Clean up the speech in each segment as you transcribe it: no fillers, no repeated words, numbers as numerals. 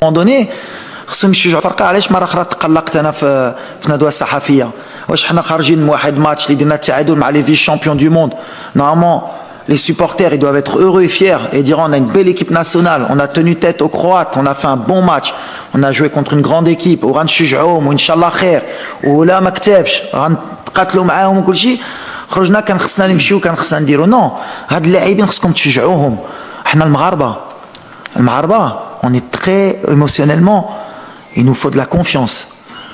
مون دوني خصهم يشجعوا فرقه. علاش مره اخرى تقلقت انا في الندوه الصحفيه؟ واش حنا خارجين من واحد ماتش اللي درنا التعادل مع لي فيس شامبيون دو موند؟ نورمالمون les supporters ils doivent être heureux et fiers et dire on a une belle équipe nationale, on a tenu tête aux Croates, on a fait un bon match, on a joué contre une grande équipe وغنشجعوهم وان شاء الله خير ولا ما كتبش غنتقاتلوا معاهم وكل شيء. خرجنا كان خصنا نمشيو كان خصنا نديرو نو. هاد اللاعبين خصكم تشجعوهم. حنا المغاربه on est très émotionnellement, il nous faut de la confiance,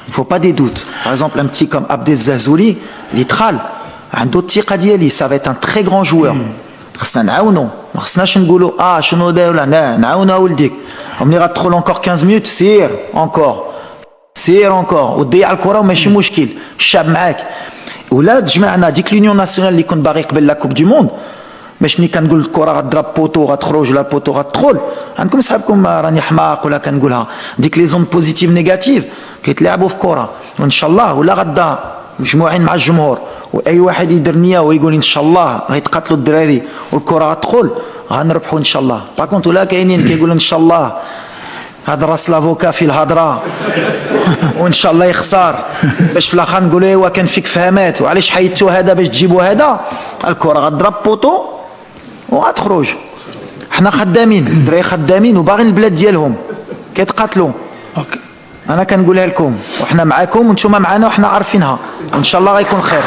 il faut pas des doutes. Par exemple un petit comme Abdel Zazouli l'itral عنده الثقه ديالي ça va être un très grand joueur. خصنا نعاونو ما خصناش نقولوا شنو دار ولا لا نعاونو ولديك ملي غتدخل encore 15 minutes سير encore وتضيع الكره وماشي مشكل الشعب معاك. ولا تجمعنا ديك لونيون ناسيونال اللي كنت باغي قبل لا كوب دي موند باش ملي كنقول الكره غتضرب بوطو غتخرج ولا بوطو غتدخل عندكم صحابكم راني حماق ولا كنقولها ديك لي زون بوزيتيف نيجاتيف كيتلعبوا في كره. وان شاء الله ولا غدا مجموعين مع الجمهور واي واحد يدير نيه ويقول ان شاء الله غيتقاتلوا الدراري والكره غتدخل غنربحوا ان شاء الله. باكونت ولا كاينين كيقولوا ان شاء الله هذا راس لافوكا في الهضره وان شاء الله يخسر باش في الاخر نقولوا ايوا كان فيك فهمات وعلاش حيدتوا هذا باش تجيبوا هذا. الكره غتضرب بوطو وغتخرج. حنا خدامين الدراري خدامين وباغيين البلاد ديالهم كيتقاتلوا. انا كنقولها لكم وحنا معاكم وانتم معنا وحنا عارفينها وان شاء الله غيكون خير.